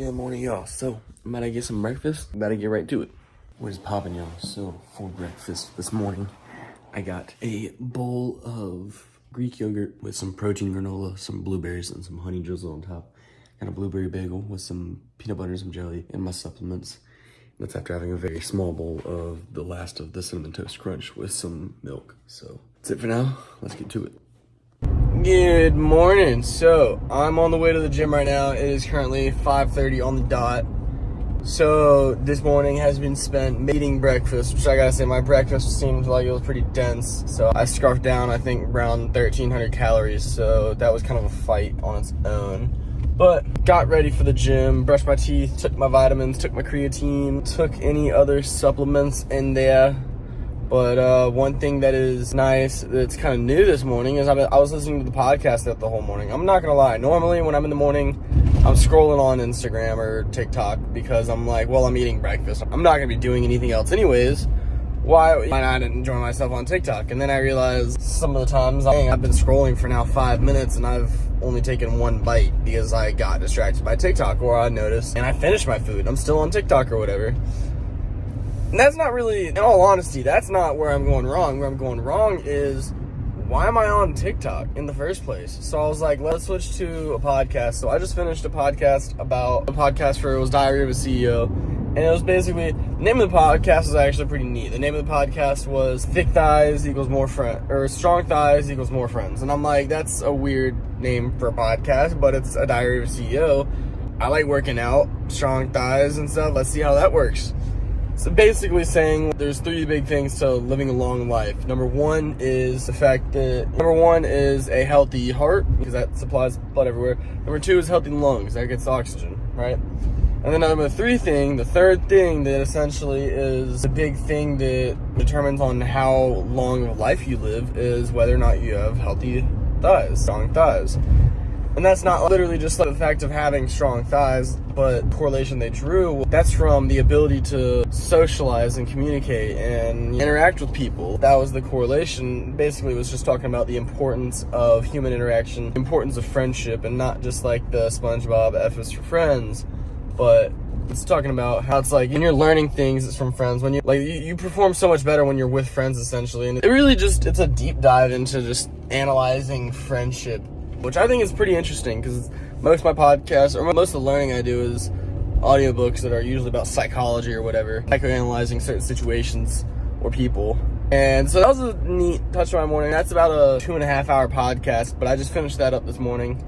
Good morning, y'all. So, I'm about to get some breakfast. I'm about to get right to it. What is poppin', y'all? So, for breakfast this morning, I got a bowl of Greek yogurt with some protein granola, some blueberries, and some honey drizzle on top. Got a blueberry bagel with some peanut butter and some jelly, and my supplements. That's after having a very small bowl of the last of the Cinnamon Toast Crunch with some milk. So, that's it for now. Let's get to it. Good morning. So I'm on the way to the gym right now. It is currently 5:30 on the dot. So this morning has been spent eating breakfast, which I gotta say my breakfast seemed like it was pretty dense. So I scarfed down, I think, around 1,300 calories. So that was kind of a fight on its own. But got ready for the gym, brushed my teeth, took my vitamins, took my creatine, took any other supplements in there. But one thing that is nice, that's kind of new this morning, is I was listening to the podcast the whole morning. I'm not going to lie. Normally, when I'm in the morning, I'm scrolling on Instagram or TikTok because I'm like, well, I'm eating breakfast. I'm not going to be doing anything else anyways. Why not enjoy myself on TikTok? And then I realized some of the times I've been scrolling for now 5 minutes and I've only taken one bite because I got distracted by TikTok, or I noticed, and I finished my food. I'm still on TikTok or whatever. And that's not really, in all honesty, that's not where I'm going wrong. Where I'm going wrong is, why am I on TikTok in the first place? So I was like, let's switch to a podcast. So I just finished a podcast about a podcast for, it was Diary of a CEO. And it was basically, the name of the podcast was actually pretty neat. The name of the podcast was Thick Thighs Equals More Friends, or Strong Thighs Equals More Friends. And I'm like, that's a weird name for a podcast, but it's a Diary of a CEO. I like working out, strong thighs and stuff. Let's see how that works. So basically saying there's three big things to living a long life. Number one is the fact that, a healthy heart, because that supplies blood everywhere. Number two is healthy lungs, that gets oxygen, right? And then the third thing that essentially is the big thing that determines on how long of a life you live is whether or not you have healthy thighs, strong thighs. And that's not literally just like the fact of having strong thighs, but correlation they drew, that's from the ability to socialize and communicate and interact with people. That was the correlation. Basically, it was just talking about the importance of human interaction, the importance of friendship, and not just like the SpongeBob F is for friends, but it's talking about how it's like when you're learning things, it's from friends. When you perform so much better when you're with friends, essentially. And it really just, it's a deep dive into just analyzing friendship, which I think is pretty interesting because most of my podcasts, or most of the learning I do, is audiobooks that are usually about psychology or whatever, psychoanalyzing certain situations or people. And so that was a neat touch of my morning. That's about a 2.5 hour podcast, but I just finished that up this morning.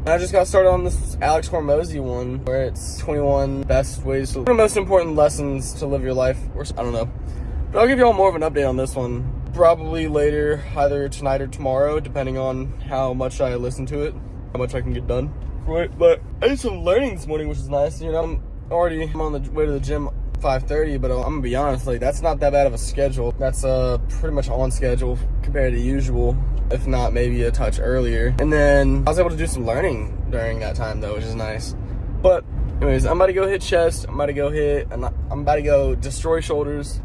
And I just got started on this Alex Hormozy one, where it's 21 best ways to, the most important lessons to live your life, or I don't know. But I'll give you all more of an update on this one. Probably later, either tonight or tomorrow, depending on how much I listen to it, how much I can get done. Right, but I did some learning this morning, which is nice. You know, I'm on the way to the gym 5:30, but I'm gonna be honest, like, that's not that bad of a schedule. That's pretty much on schedule compared to usual, if not maybe a touch earlier. And then I was able to do some learning during that time though, which is nice. But anyways, I'm about to go hit chest. I'm about to go destroy shoulders.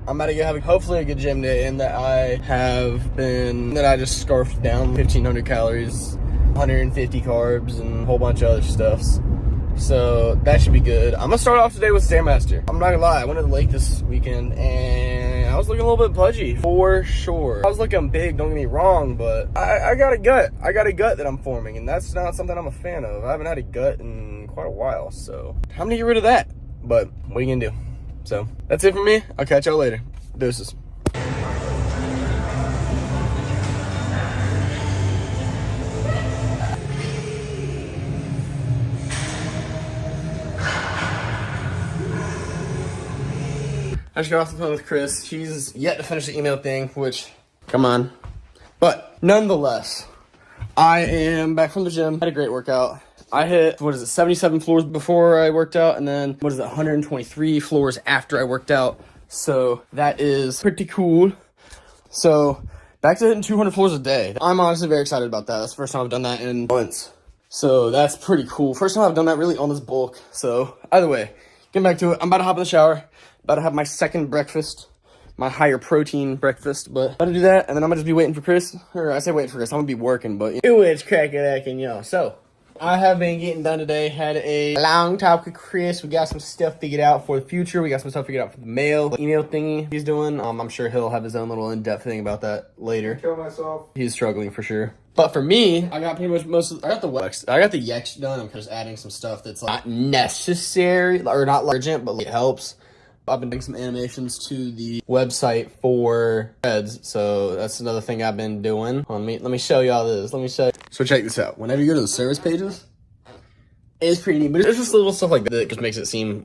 I'm about to have hopefully a good gym day, and that I just scarfed down 1,500 calories, 150 carbs, and a whole bunch of other stuffs. So that should be good. I'm gonna start off today with Stairmaster. I'm not gonna lie, I went to the lake this weekend and I was looking a little bit pudgy, for sure. I was looking big, don't get me wrong, but I got a gut. I got a gut that I'm forming, and that's not something I'm a fan of. I haven't had a gut in quite a while, so time to get rid of that. But what are you gonna do? So that's it for me. I'll catch y'all later. Deuces. I just got off the phone with Chris. He's yet to finish the email thing, which, come on. But nonetheless, I am back from the gym. Had a great workout. I hit, 77 floors before I worked out, and then, 123 floors after I worked out. So that is pretty cool. So back to hitting 200 floors a day. I'm honestly very excited about that. That's the first time I've done that in months. So that's pretty cool. First time I've done that really on this bulk. So either way, getting back to it. I'm about to hop in the shower. About to have my second breakfast. My higher protein breakfast, but I'm about to do that, and then I'm gonna just be waiting for Chris. Or I say waiting for Chris, I'm gonna be working, but it's cracking, y'all. So I have been getting done today. Had a long talk with Chris. We got some stuff figured out for the future. We got some stuff figured out for the email thingy he's doing. I'm sure he'll have his own little in-depth thing about that later. Kill myself. He's struggling for sure. But for me, I got pretty much I got the Yex done. I'm just adding some stuff that's like not necessary or not urgent, but like, it helps. I've been doing some animations to the website for Reds, so that's another thing I've been doing. Let me show y'all this. So check this out. Whenever you go to the service pages, it's pretty neat, but it's just little stuff like that that just makes it seem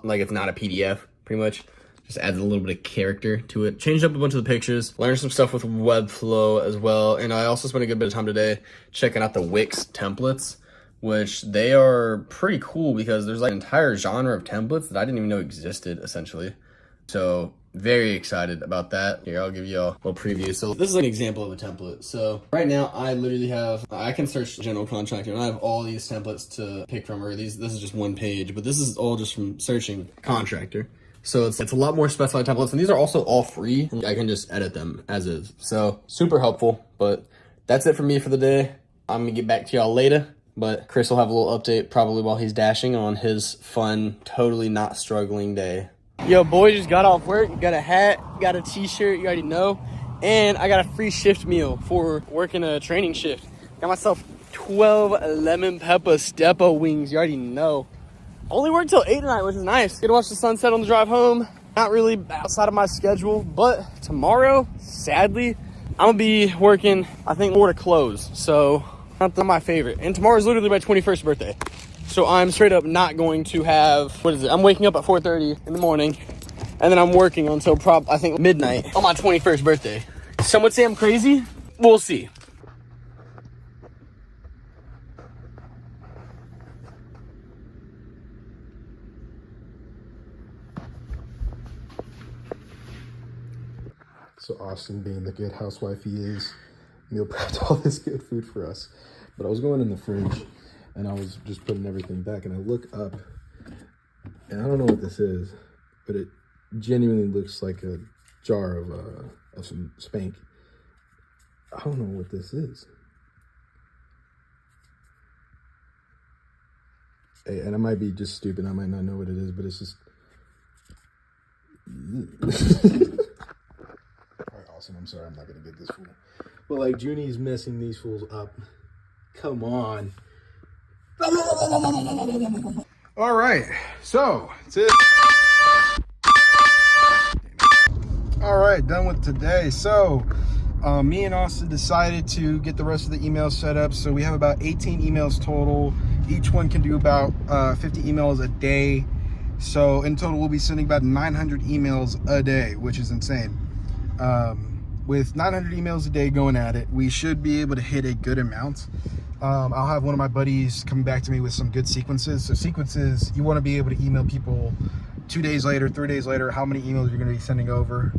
like it's not a PDF, pretty much. Just adds a little bit of character to it. Changed up a bunch of the pictures. Learned some stuff with Webflow as well. And I also spent a good bit of time today checking out the Wix templates, which they are pretty cool because there's like an entire genre of templates that I didn't even know existed, essentially. So very excited about that. Here, I'll give you a little preview. So this is an example of a template. So right now I literally I can search general contractor and I have all these templates to pick from, or this is just one page, but this is all just from searching contractor. So it's a lot more specified templates, and these are also all free. I can just edit them as is. So super helpful, but that's it for me for the day. I'm gonna get back to y'all later, but Chris will have a little update probably while he's dashing on his fun, totally not struggling day. Yo, boy just got off work, got a hat, got a t-shirt, you already know, and I got a free shift meal for working a training shift. Got myself 12 lemon pepper stepper wings, you already know. Only work till 8 tonight, which is nice. Get to watch the sunset on the drive home. Not really outside of my schedule, but tomorrow, sadly, I'm gonna be working, I think, more to close. So, not my favorite. And tomorrow's literally my 21st birthday. So I'm straight up not going to have, I'm waking up at 4:30 in the morning, and then I'm working until I think midnight on my 21st birthday. Some would say I'm crazy. We'll see. So Austin, being the good housewife he is, meal prepped all this good food for us. But I was going in the fridge and I was just putting everything back, and I look up and I don't know what this is, but it genuinely looks like a jar of some Spank. I don't know what this is. Hey, and I might be just stupid. I might not know what it is, but it's just... Awesome. I'm sorry, I'm not gonna get this fool. But like, Junie's messing these fools up. Come on. All right, so that's it. All right, done with today. So me and Austin decided to get the rest of the emails set up. So we have about 18 emails total. Each one can do about 50 emails a day. So in total, we'll be sending about 900 emails a day, which is insane. With 900 emails a day going at it, we should be able to hit a good amount. I'll have one of my buddies come back to me with some good sequences. So sequences, you want to be able to email people 2 days later, 3 days later, how many emails you're going to be sending over.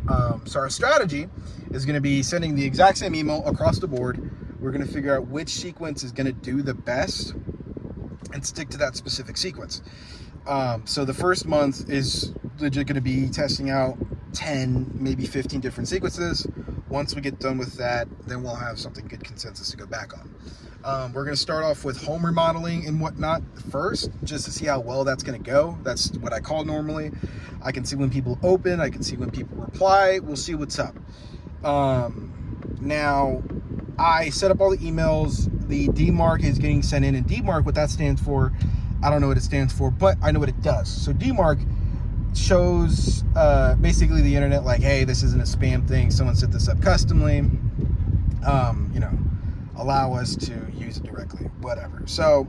So our strategy is going to be sending the exact same email across the board. We're going to figure out which sequence is going to do the best and stick to that specific sequence. So the first month is legit going to be testing out 10, maybe 15 different sequences. Once we get done with that, then we'll have something good consensus to go back on. We're going to start off with home remodeling and whatnot first, just to see how well that's going to go. That's what I call normally. I can see when people open, I can see when people reply. We'll see what's up. Now, I set up all the emails. The DMARC is getting sent in, and DMARC, what that stands for, I don't know what it stands for, but I know what it does. So DMARC shows basically the internet like, hey, this isn't a spam thing, someone set this up customly, you know, allow us to use it directly, whatever. So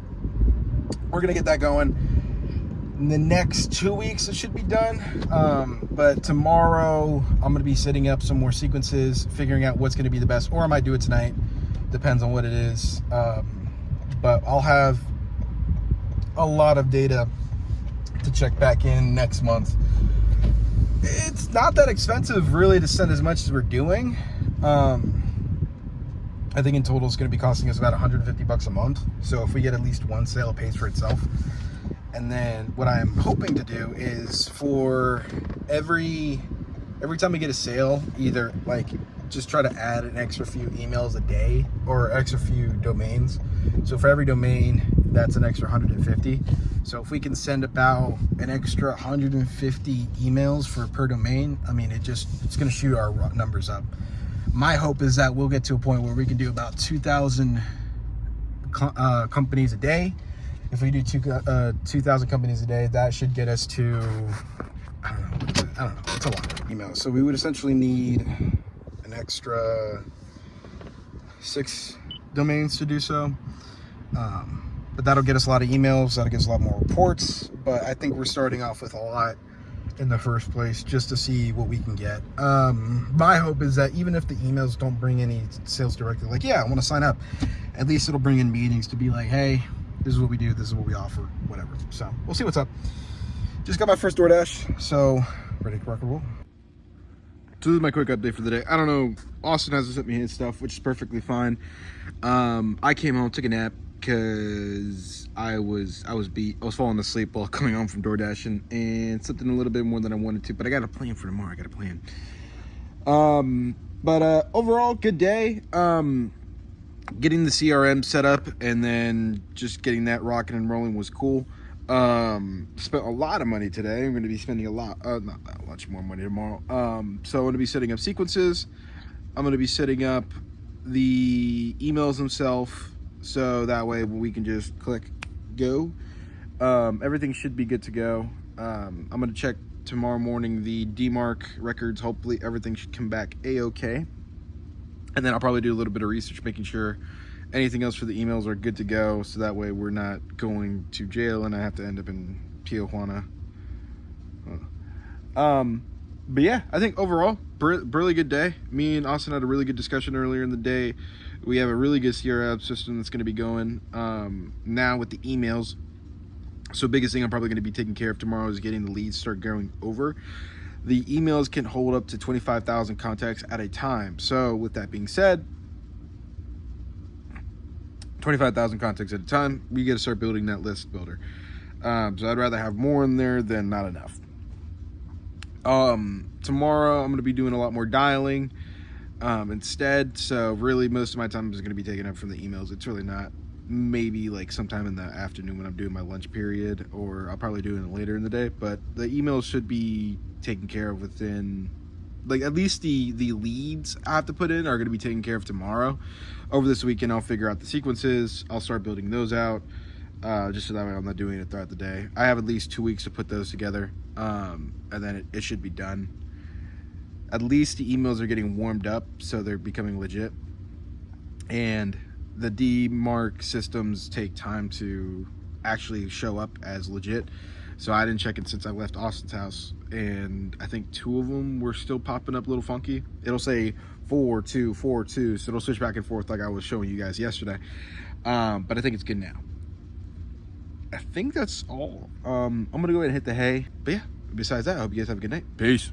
we're gonna get that going. In the next 2 weeks it should be done, but tomorrow I'm gonna be setting up some more sequences, figuring out what's gonna be the best, or I might do it tonight, depends on what it is. But I'll have a lot of data to check back in next month. It's not that expensive really to send as much as we're doing. I think in total it's going to be costing us about 150 bucks a month. So if we get at least one sale, it pays for itself. And then what I'm hoping to do is for every time we get a sale, either like just try to add an extra few emails a day or extra few domains. So for every domain that's an extra 150. So if we can send about an extra 150 emails per domain, I mean, it's going to shoot our numbers up. My hope is that we'll get to a point where we can do about 2,000 companies a day. If we do 2,000 companies a day, that should get us to, I don't know, it's a lot of emails. So we would essentially need an extra 6 domains to do so. But that'll get us a lot of emails, that'll get us a lot more reports. But I think we're starting off with a lot in the first place just to see what we can get. My hope is that even if the emails don't bring any sales directly, like, yeah, I want to sign up, at least it'll bring in meetings to be like, hey, this is what we do, this is what we offer, whatever. So we'll see what's up. Just got my first DoorDash, so ready to rock and roll. So this is my quick update for the day. I don't know, Austin hasn't sent me his stuff, which is perfectly fine. I came home, took a nap, because I was beat. I was falling asleep while coming home from DoorDash, and something a little bit more than I wanted to, but I got a plan for tomorrow. I got a plan. But overall, good day. Getting the CRM set up and then just getting that rocking and rolling was cool. Spent a lot of money today. I'm going to be spending not that much more money tomorrow. So I'm going to be setting up sequences. I'm going to be setting up the emails themselves, so that way we can just click go. Everything should be good to go. I'm going to check tomorrow morning the DMARC records. Hopefully everything should come back a-okay. And then I'll probably do a little bit of research, making sure anything else for the emails are good to go, so that way we're not going to jail and I have to end up in Tijuana. But yeah, I think overall, really good day. Me and Austin had a really good discussion earlier in the day. We have a really good CRM system that's going to be going now with the emails. So biggest thing I'm probably going to be taking care of tomorrow is getting the leads start going over. The emails can hold up to 25,000 contacts at a time. So with that being said, 25,000 contacts at a time, we got to start building that list builder. So I'd rather have more in there than not enough. Tomorrow I'm going to be doing a lot more dialing instead. So really most of my time is going to be taken up from the emails. It's really not. Maybe like sometime in the afternoon when I'm doing my lunch period, or I'll probably do it later in the day. But the emails should be taken care of within, like, at least the leads I have to put in are going to be taken care of tomorrow. Over this weekend I'll figure out the sequences. I'll start building those out, just so that way I'm not doing it throughout the day. I have at least 2 weeks to put those together, and then it should be done. At least the emails are getting warmed up, so they're becoming legit. And the DMARC systems take time to actually show up as legit. So I didn't check it since I left Austin's house, and I think 2 of them were still popping up a little funky. It'll say 4242, so it'll switch back and forth like I was showing you guys yesterday. But I think it's good now. I think that's all. I'm gonna go ahead and hit the hay. But yeah, besides that, I hope you guys have a good night. Peace.